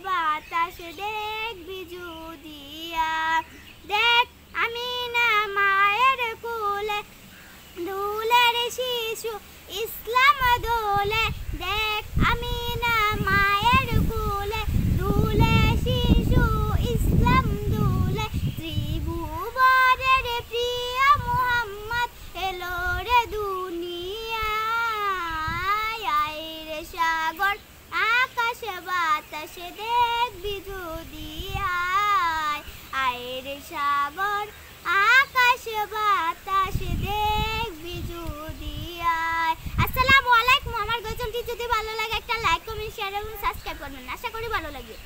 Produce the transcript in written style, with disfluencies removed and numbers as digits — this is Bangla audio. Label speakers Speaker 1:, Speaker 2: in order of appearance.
Speaker 1: বাতাস দেখবি জুদিয়া। দেখ আমিনা মায়ের কোলে দুলের শিশু ইসলাম দোলে। দেখ আমিনা মায়ের কোলে দুলে শিশু ইসলাম দোলে। ত্রিভুবনের প্রিয় মুহাম্মদ এলো রে দুনিয়ায়। আয় রে সাগর আকাশ বাতাস দেখবি যদি আয়। আয় রে সাগর আকাশ বাতাস দেখবি যদি আয়। আসসালামু আলাইকুম। আমার গজলটি যদি ভালো লাগে একটা লাইক কমেন্ট শেয়ার এবং সাবস্ক্রাইব করবেন। আশা করি ভালো লাগবে।